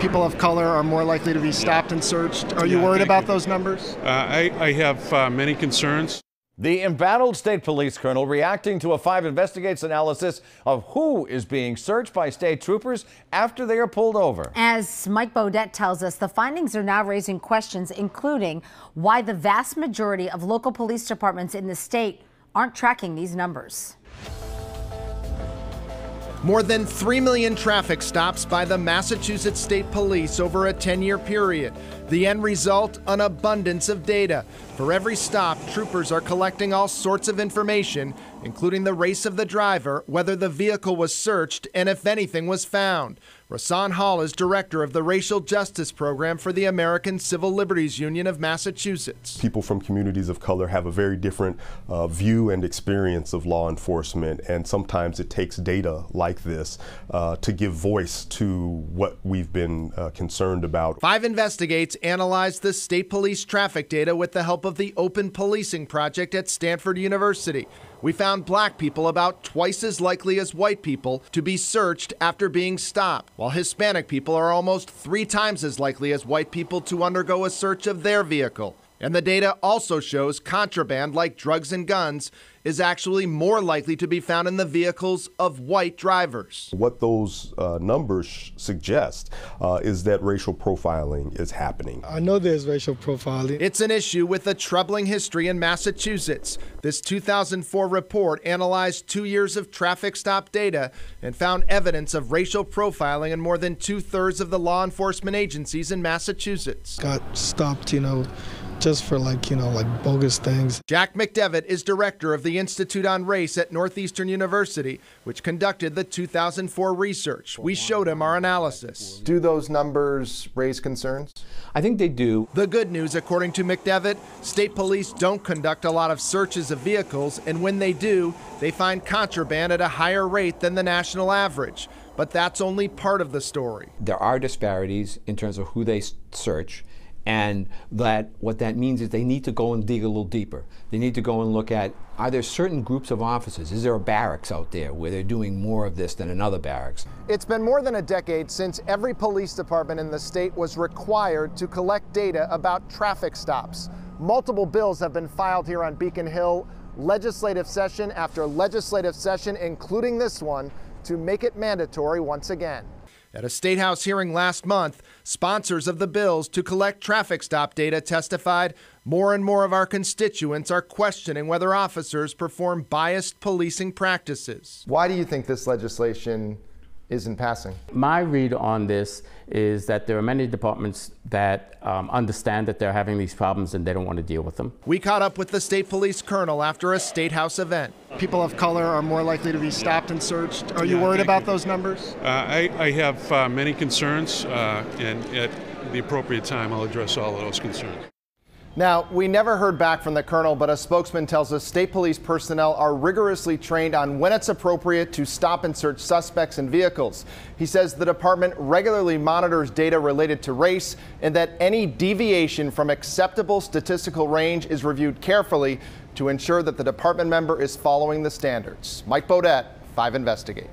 people of color are more likely to be stopped and searched. Are you worried about those numbers? I have many concerns. The embattled state police colonel reacting to a 5 Investigates analysis of who is being searched by state troopers after they are pulled over. As Mike Beaudet tells us, the findings are now raising questions, including why the vast majority of local police departments in the state aren't tracking these numbers. More than 3 million traffic stops by the Massachusetts State Police over a 10-year period. The end result, an abundance of data. For every stop, troopers are collecting all sorts of information, including the race of the driver, whether the vehicle was searched, and if anything was found. Rasan Hall is director of the Racial Justice Program for the American Civil Liberties Union of Massachusetts. People from communities of color have a very different view and experience of law enforcement, and sometimes it takes data like this to give voice to what we've been concerned about. 5 Investigates analyzed the state police traffic data with the help of the Open Policing Project at Stanford University. We found black people about twice as likely as white people to be searched after being stopped, while Hispanic people are almost 3 times as likely as white people to undergo a search of their vehicle. And the data also shows contraband like drugs and guns is actually more likely to be found in the vehicles of white drivers. What those numbers suggest is that racial profiling is happening. I know there's racial profiling. It's an issue with a troubling history in Massachusetts. This 2004 report analyzed 2 years of traffic stop data and found evidence of racial profiling in more than 2/3 of the law enforcement agencies in Massachusetts. Got stopped, just for like bogus things. Jack McDevitt is director of the Institute on Race at Northeastern University, which conducted the 2004 research. We showed him our analysis. Do those numbers raise concerns? I think they do. The good news, according to McDevitt, state police don't conduct a lot of searches of vehicles, and when they do, they find contraband at a higher rate than the national average. But that's only part of the story. There are disparities in terms of who they search. And what that means is they need to go and dig a little deeper. They need to go and look at, are there certain groups of officers? Is there a barracks out there where they're doing more of this than another barracks? It's been more than a decade since every police department in the state was required to collect data about traffic stops. Multiple bills have been filed here on Beacon Hill, legislative session after legislative session, including this one, to make it mandatory once again. At a State House hearing last month, sponsors of the bills to collect traffic stop data testified more and more of our constituents are questioning whether officers perform biased policing practices. Why do you think this legislation isn't passing? My read on this is that there are many departments that understand that they're having these problems and they don't want to deal with them. We caught up with the state police colonel after a State House event. People of color are more likely to be stopped and searched. Are you worried about those numbers? I have many concerns, and at the appropriate time, I'll address all of those concerns. Now, we never heard back from the colonel, but a spokesman tells us state police personnel are rigorously trained on when it's appropriate to stop and search suspects in vehicles. He says the department regularly monitors data related to race and that any deviation from acceptable statistical range is reviewed carefully to ensure that the department member is following the standards. Mike Beaudet, 5 Investigate.